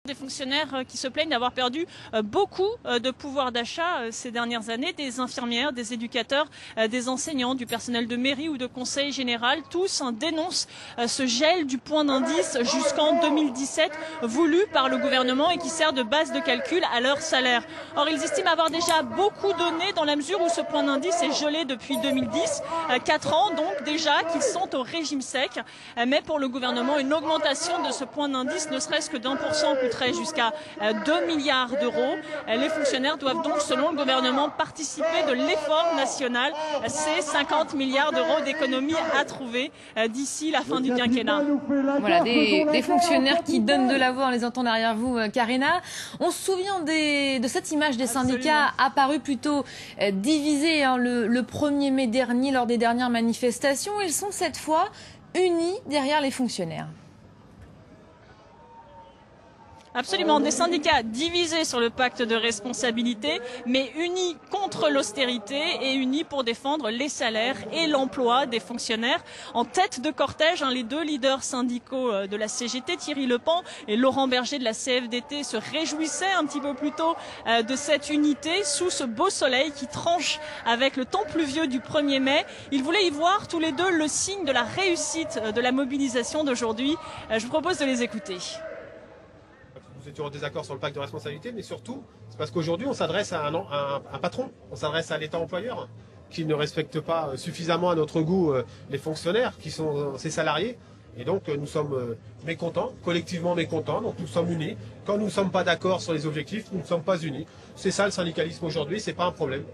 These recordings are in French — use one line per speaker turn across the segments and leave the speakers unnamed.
Des fonctionnaires qui se plaignent d'avoir perdu beaucoup de pouvoir d'achat ces dernières années, des infirmières, des éducateurs, des enseignants, du personnel de mairie ou de conseil général, tous dénoncent ce gel du point d'indice jusqu'en 2017 voulu par le gouvernement et qui sert de base de calcul à leur salaire. Or, ils estiment avoir déjà beaucoup donné dans la mesure où ce point d'indice est gelé depuis 2010, 4 ans donc déjà qu'ils sont au régime sec. Mais pour le gouvernement, une augmentation de ce point d'indice, ne serait-ce que d'1%, coûterait jusqu'à 2 milliards d'euros. Les fonctionnaires doivent donc, selon le gouvernement, participer de l'effort national. C'est 50 milliards d'euros d'économies à trouver d'ici la fin du quinquennat.
Voilà, des fonctionnaires qui donnent de la voix, on les entend derrière vous, Karina. On se souvient de cette image des syndicats apparus plutôt divisés le 1er mai dernier lors des dernières manifestations. Ils sont cette fois unis derrière les fonctionnaires.
Absolument, des syndicats divisés sur le pacte de responsabilité, mais unis contre l'austérité et unis pour défendre les salaires et l'emploi des fonctionnaires. En tête de cortège, les deux leaders syndicaux de la CGT, Thierry Lepan et Laurent Berger de la CFDT, se réjouissaient un petit peu plus tôt de cette unité sous ce beau soleil qui tranche avec le temps pluvieux du 1er mai. Ils voulaient y voir tous les deux le signe de la réussite de la mobilisation d'aujourd'hui. Je vous propose de les écouter.
Nous étions en désaccord sur le pacte de responsabilité, mais surtout, c'est parce qu'aujourd'hui, on s'adresse à un patron, on s'adresse à l'État employeur, qui ne respecte pas suffisamment à notre goût les fonctionnaires, qui sont ses salariés. Et donc, nous sommes mécontents, collectivement mécontents, donc nous sommes unis. Quand nous ne sommes pas d'accord sur les objectifs, nous ne sommes pas unis. C'est ça le syndicalisme aujourd'hui, c'est pas un problème.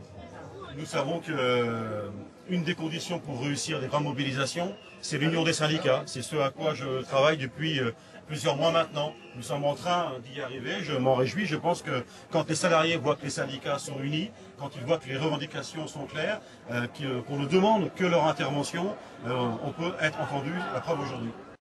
Nous savons qu'une des conditions pour réussir les grandes mobilisations, c'est l'union des syndicats. C'est ce à quoi je travaille depuis plusieurs mois maintenant. Nous sommes en train d'y arriver, je m'en réjouis. Je pense que quand les salariés voient que les syndicats sont unis, quand ils voient que les revendications sont claires, qu'on ne demande que leur intervention, on peut être entendu, la preuve aujourd'hui.